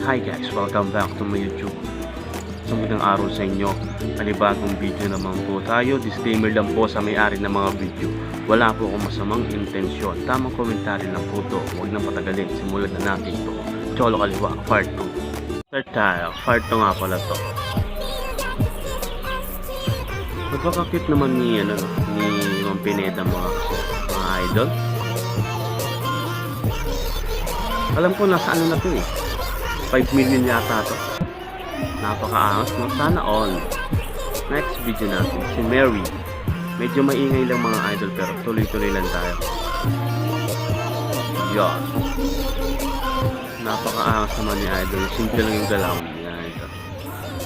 Hi guys, welcome back to my YouTube. Sa magandang araw sa inyo. Panibagong video naman po tayo. Disclaimer lang po sa may-ari ng mga video. Wala po akong masamang intensyon. Tamang komentary lang po to. Huwag nang patagalin. Simulan na natin to. Cholo Kaliwa, part 2. Start tayo. Part 2 nga pala to. Magpapakit naman ni Ma'am Pineda mga idol. Alam ko nasa ano na to eh. 5 million yata to. Napakaangas no? Sana all. Next video natin, si Mary. Medyo maingay lang mga idol pero tuloy-tuloy lang tayo. Yan. Napakaangas naman ni idol. Simple lang yung galaw niya idol.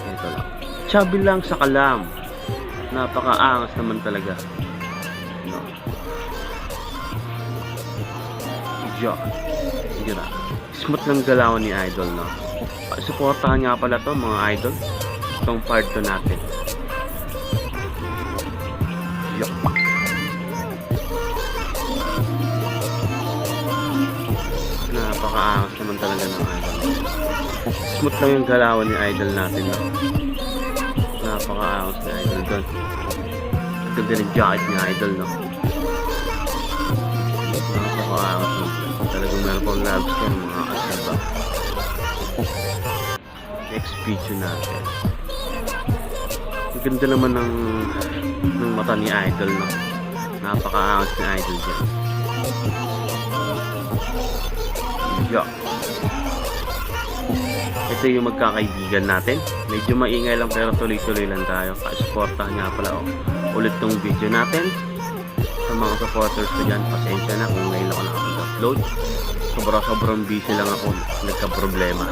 Ito lang. Chubby lang sa kalam. Napakaangas naman talaga. No. Yan. Yan na. Smooth lang galaw ni idol no. Suportahan nga pala to mga idol. Itong part 2 natin. Yup. Napakaangas naman talaga ng idol. Smooth lang yung galawan ni idol natin no. Napakaangas ni idol doon. Ganda ng jacket ni idol no. Napakaangas no. Talagang meron pang lobster mga kasaba. Next video natin. Ang ganda naman ng mata ni idol no. Napakaangas ni idol dyan. Yeah. Ito yung magkakaibigan natin. Medyo maingay lang pero tuloy-tuloy lang tayo. Supportahan nga pala ulit tong video natin. Sa mga supporters ko dyan, pasensya na kung ngayon ako nakapag-upload. Sobrang busy lang ako. Nagka-problema.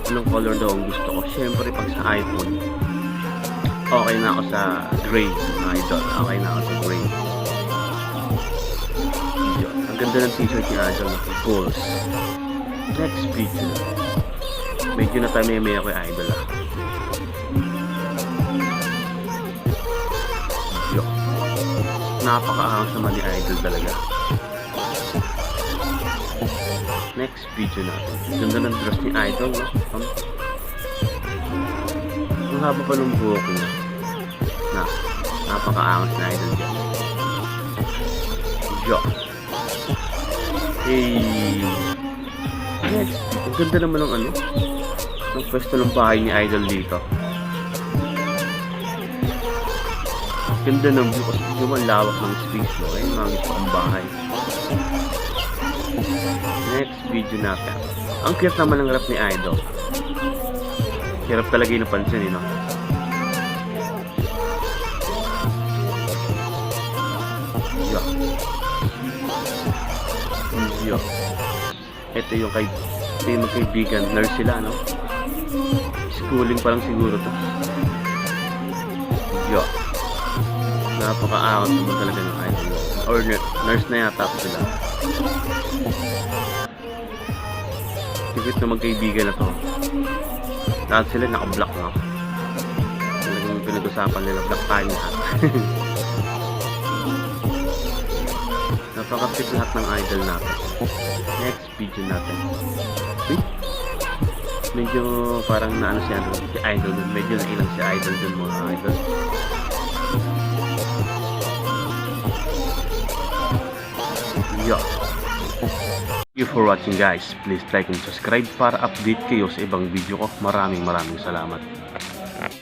Anong color daw ang gusto ko? Siyempre pag sa iPhone, okay na ako sa gray mga idol. Okay na ako sa gray. Yun. Ang ganda ng t-shirt ni idol na goals. Next video. Medyo natameme ako yung idol ah. Yun. Napakaangas naman ni idol talaga. Next video natin. Ganda ng dress ni idol no? Ang haba pa ng buhok niya. Napakaangas na idol dyan. Yo. Hey. Next. Ang ganda naman ng ng pwesto ng bahay ni idol dito. Ganda ng view kasi hindi naman lawak ng space no. Ayun mga gusto kong bahay. Next video natin. Ang cute naman ng rap ni idol. Hirap talaga yung napansin no. Yeah. Yeah. Ito yung magkaibigan. Nurse sila no. Schooling pa lang siguro to. Yeah. Napakaangas naman talaga ng idol. Or nurse na yata po sila. Sigit na magkaibigan na to. Lahat sila naka-block na. Talagang pinag-usapan nila. Block tayo lahat. Napaka-fit lahat ng idol natin. Next video natin. Wait. Medyo parang naano siya si idol dun. Medyo nailang si idol dun mga idol. Yeah. Thank you for watching guys. Please like and subscribe para update kayo sa ibang video ko. Maraming salamat.